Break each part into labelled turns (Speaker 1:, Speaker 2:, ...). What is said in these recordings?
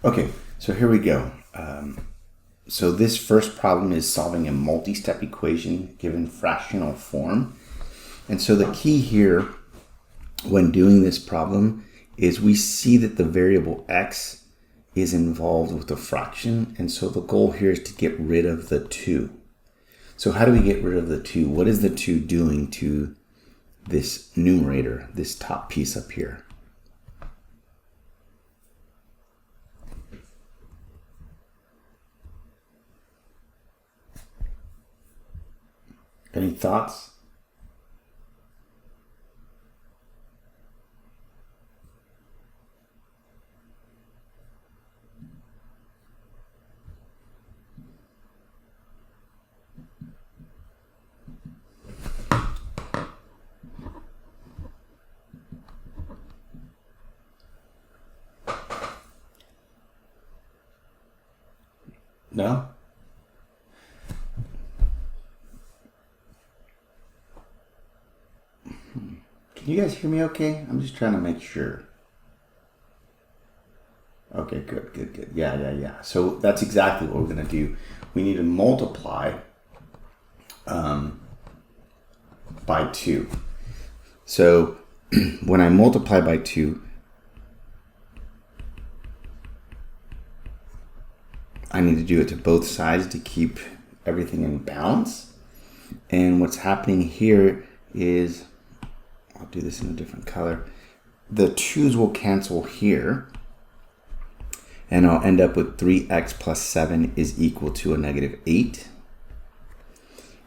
Speaker 1: Okay, so here we go. So this first problem is solving a multi-step equation given fractional form. And so the key here when doing this problem is we see that the variable x is involved with the fraction. And so the goal here is to get rid of the 2. So how do we get rid of the 2? What is the 2 doing to this numerator, this top piece up here? Any thoughts? No? Can you guys hear me okay? I'm just trying to make sure. Okay, good. Yeah. So that's exactly what we're going to do. We need to multiply by 2. So when I multiply by 2, I need to do it to both sides to keep everything in balance. And what's happening here is, I'll do this in a different color. The 2's will cancel here. And I'll end up with 3x plus 7 is equal to a negative 8.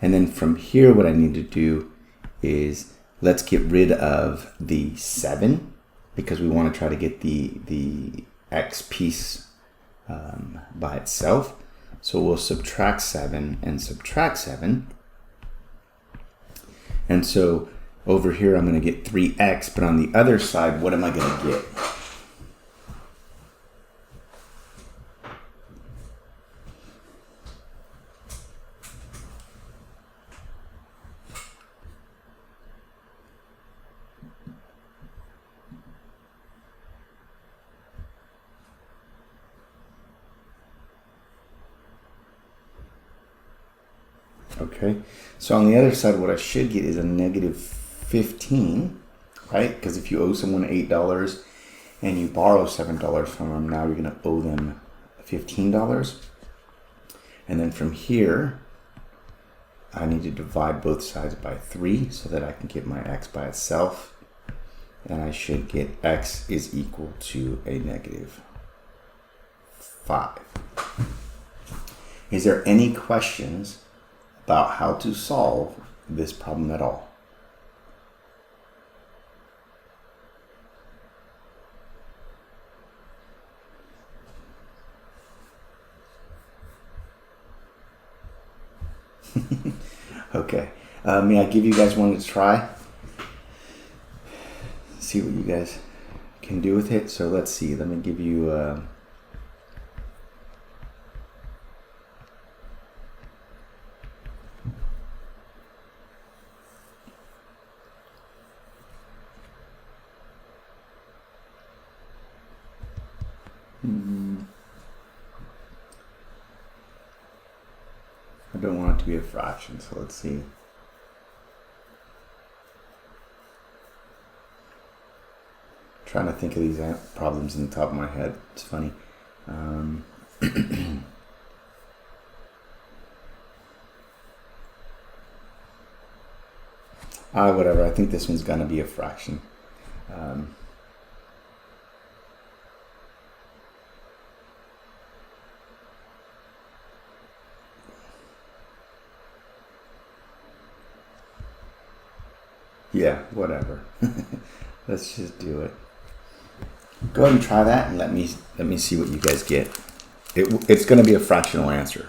Speaker 1: And then from here, what I need to do is let's get rid of the 7 because we want to try to get the x piece by itself. So we'll subtract 7 and subtract 7. And so over here, I'm going to get 3x, but on the other side, what am I going to get? Okay, so on the other side, what I should get is a negative 15, right? Because if you owe someone $8 and you borrow $7 from them, now you're going to owe them $15. And then from here, I need to divide both sides by 3 so that I can get my x by itself. And I should get x is equal to a negative 5. Is there any questions about how to solve this problem at all? Okay, may I give you guys one to try? See what you guys can do with it. So let's see, let me give you I don't want it to be a fraction, so let's see. Trying to think of these problems in the top of my head. It's funny. Whatever. I think this one's gonna be a fraction. Yeah, whatever. Let's just do it. Go ahead and try that, and let me see what you guys get. It's going to be a fractional answer.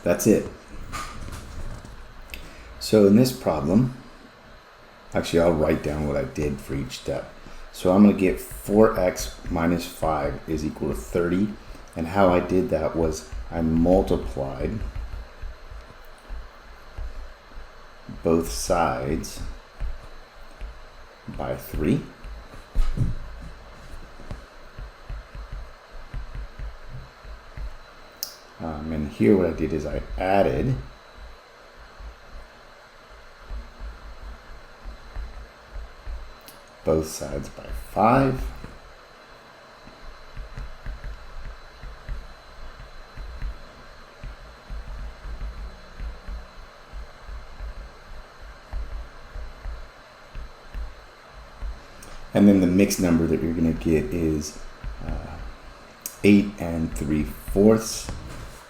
Speaker 1: That's it. So in this problem, actually I'll write down what I did for each step. So I'm going to get 4x minus 5 is equal to 30. And how I did that was I multiplied both sides by 3. And here what I did is I added both sides by 5. And then the mixed number that you're going to get is 8 3/4,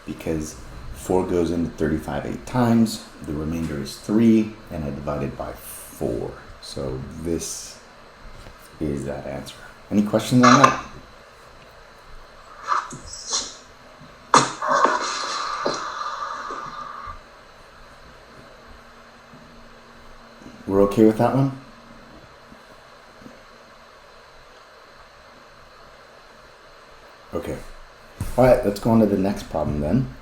Speaker 1: because 4 goes into 35 8 times. The remainder is 3, and I divided by 4. So this is that answer. Any questions on that? We're okay with that one? Okay. All right, let's go on to the next problem then.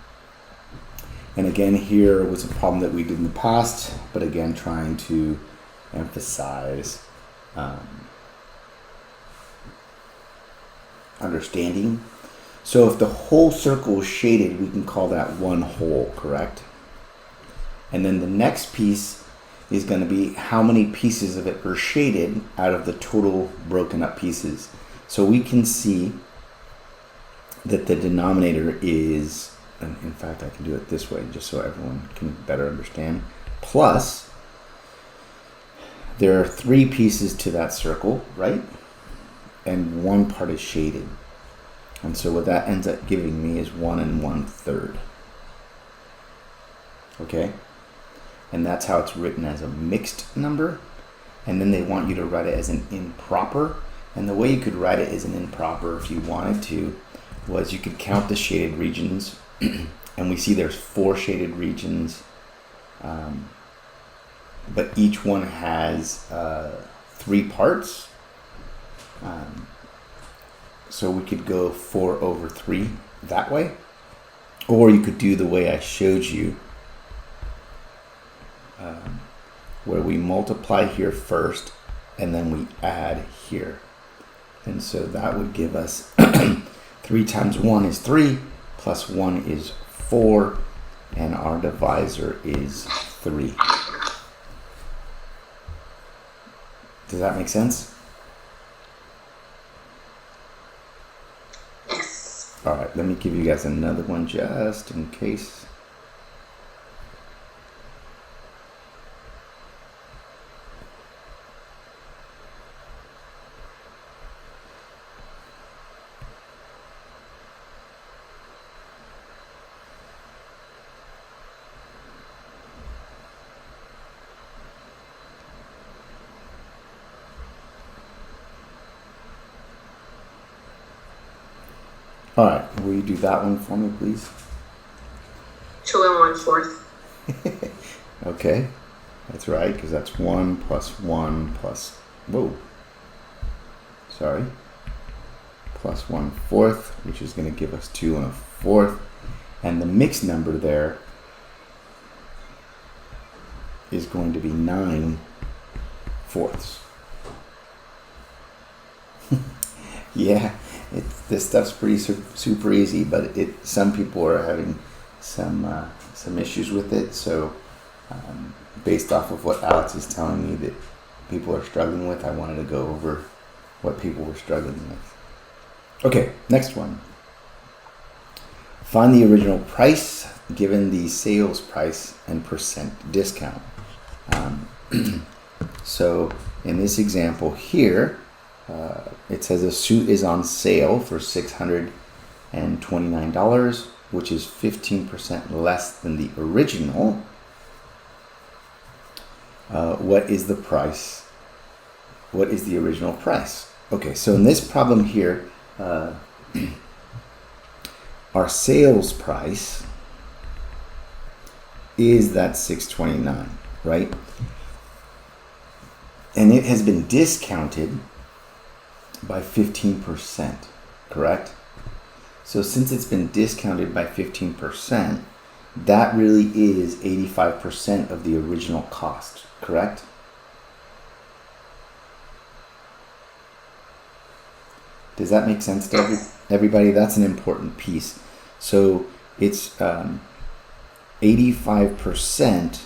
Speaker 1: And again, here was a problem that we did in the past, but again, trying to emphasize understanding. So if the whole circle is shaded, we can call that one hole, correct? And then the next piece is going to be how many pieces of it are shaded out of the total broken up pieces. So we can see that the denominator is, in fact I can do it this way just so everyone can better understand, plus there are 3 pieces to that circle, right? And 1 part is shaded. And so what that ends up giving me is 1 1/3. Okay? And that's how it's written as a mixed number. And then they want you to write it as an improper. And the way you could write it as an improper if you wanted to was you could count the shaded regions. And we see there's 4 shaded regions. But each one has 3 parts. So we could go 4/3 that way. Or you could do the way I showed you, where we multiply here first and then we add here. And so that would give us 3 times 1 is 3, plus 1 is 4, and our divisor is 3. Does that make sense?
Speaker 2: Yes.
Speaker 1: All right, let me give you guys another one just in case. All right, will you do that one for me, please?
Speaker 2: 2 1/4.
Speaker 1: Okay, that's right, because that's 1 plus 1 plus, whoa, sorry, plus 1/4, which is going to give us 2 1/4. And the mixed number there is going to be 9/4. Yeah, this stuff's pretty super easy, but some people are having some issues with it. So based off of what Alex is telling me that people are struggling with, I wanted to go over what people were struggling with. Okay, next one. Find the original price given the sales price and percent discount. So in this example here, it says a suit is on sale for $629, which is 15% less than the original. What is the price? What is the original price? Okay, so in this problem here, our sales price is that 629, right? And it has been discounted by 15%, correct? So since it's been discounted by 15%, that really is 85% of the original cost, correct? Does that make sense to everybody? That's an important piece. So it's 85%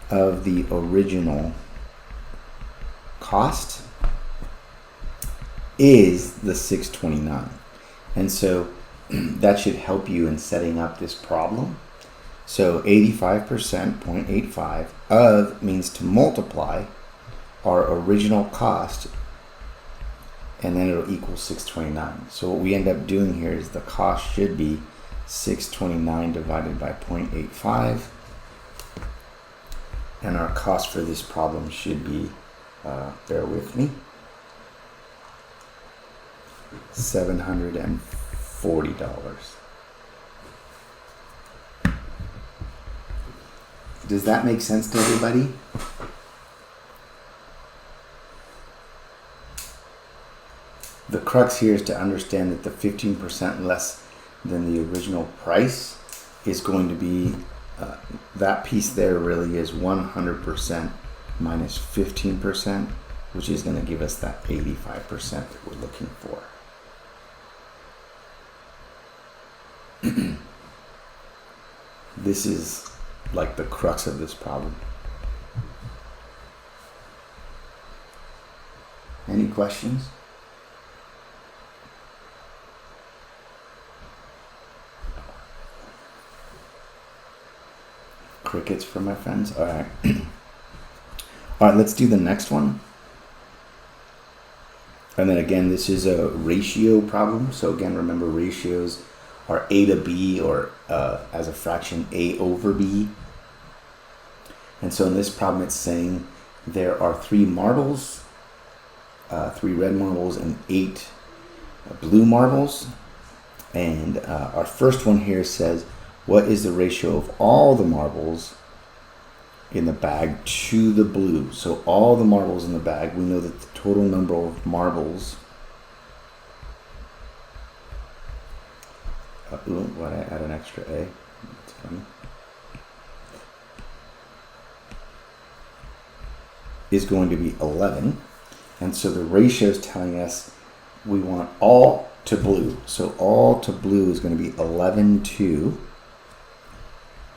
Speaker 1: of the original cost is the 629. And so that should help you in setting up this problem. So 85%, 0.85 of means to multiply our original cost, and then it'll equal 629. So what we end up doing here is the cost should be 629 divided by 0.85. And our cost for this problem should be, bear with me, $740. Does that make sense to everybody? The crux here is to understand that the 15% less than the original price is going to be, that piece there really is 100% minus 15%, which is going to give us that 85% that we're looking for. This is like the crux of this problem. Any questions? Crickets for my friends. All right. All right, let's do the next one. And then again, this is a ratio problem. So again, remember ratios are A to B, or as a fraction A over B. And so in this problem, it's saying there are 3 marbles, 3 red marbles and 8 blue marbles. And our first one here says, what is the ratio of all the marbles in the bag to the blue? So all the marbles in the bag, we know that the total number of marbles, why did I add an extra A? That's funny. Is going to be 11. And so the ratio is telling us we want all to blue. So all to blue is going to be 11 to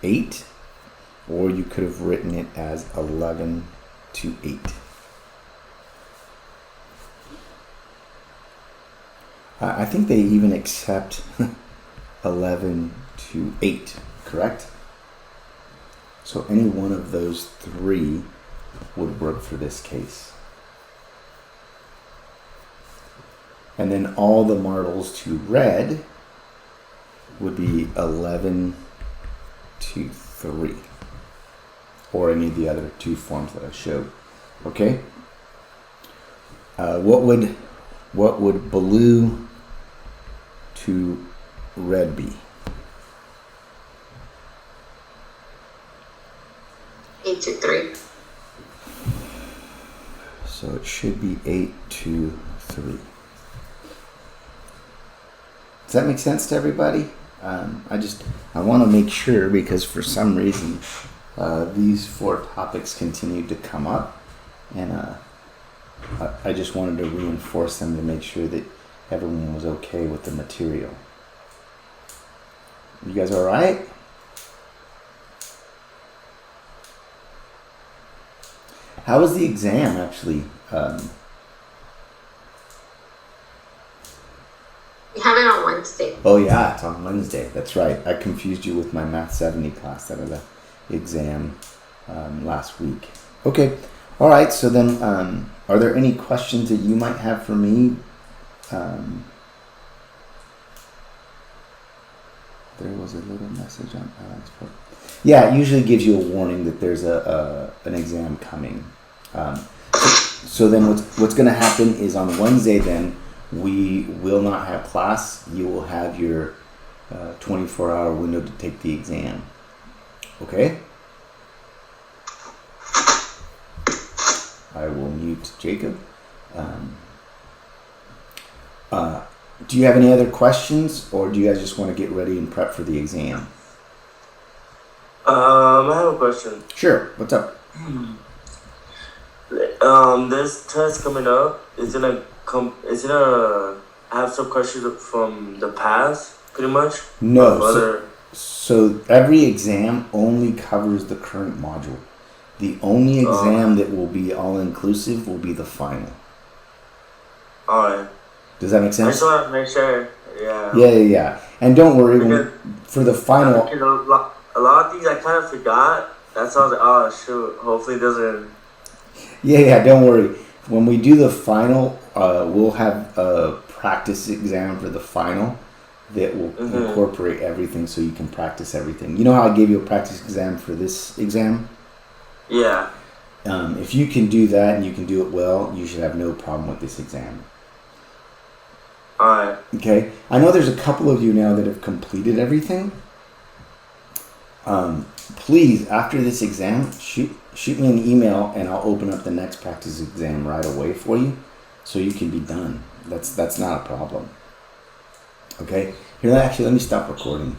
Speaker 1: 8, or you could have written it as 11 to 8. I think they even accept 11 to 8, correct? So any one of those 3 would work for this case. And then all the marbles to red would be 11 to 3, or any of the other 2 forms that I showed. Okay. What would blue to red be?
Speaker 2: 8 to 3.
Speaker 1: So it should be 8 to 3. Does that make sense to everybody? I want to make sure, because for some reason these 4 topics continued to come up, and I just wanted to reinforce them to make sure that everyone was okay with the material. You guys all right? How was the exam actually?
Speaker 2: We have it on Wednesday.
Speaker 1: Oh yeah, it's on Wednesday. That's right. I confused you with my Math 70 class that had the exam last week. Okay. All right. So then, are there any questions that you might have for me? There was a little message on Alex. Yeah, it usually gives you a warning that there's an exam coming. So then what's going to happen is on Wednesday then, we will not have class. You will have your 24-hour window to take the exam. Okay? I will mute Jacob. Do you have any other questions, or do you guys just want to get ready and prep for the exam?
Speaker 3: I have a question.
Speaker 1: Sure. What's up?
Speaker 3: This test coming up is gonna have some questions from the past, pretty much.
Speaker 1: No. So every exam only covers the current module. The only exam that will be all-inclusive will be the final.
Speaker 3: Alright.
Speaker 1: Does that make sense?
Speaker 3: I just want to make sure. Yeah.
Speaker 1: Yeah. And don't worry, for the final...
Speaker 3: A lot of things I kind of forgot. That's why I was like, oh, shoot. Hopefully it doesn't...
Speaker 1: Yeah, don't worry. When we do the final, we'll have a practice exam for the final that will incorporate everything so you can practice everything. You know how I gave you a practice exam for this exam?
Speaker 3: Yeah.
Speaker 1: If you can do that and you can do it well, you should have no problem with this exam.
Speaker 3: Alright.
Speaker 1: Okay. I know there's a couple of you now that have completed everything. Please, after this exam, shoot me an email and I'll open up the next practice exam right away for you so you can be done. That's not a problem. Okay? Here, actually, let me stop recording.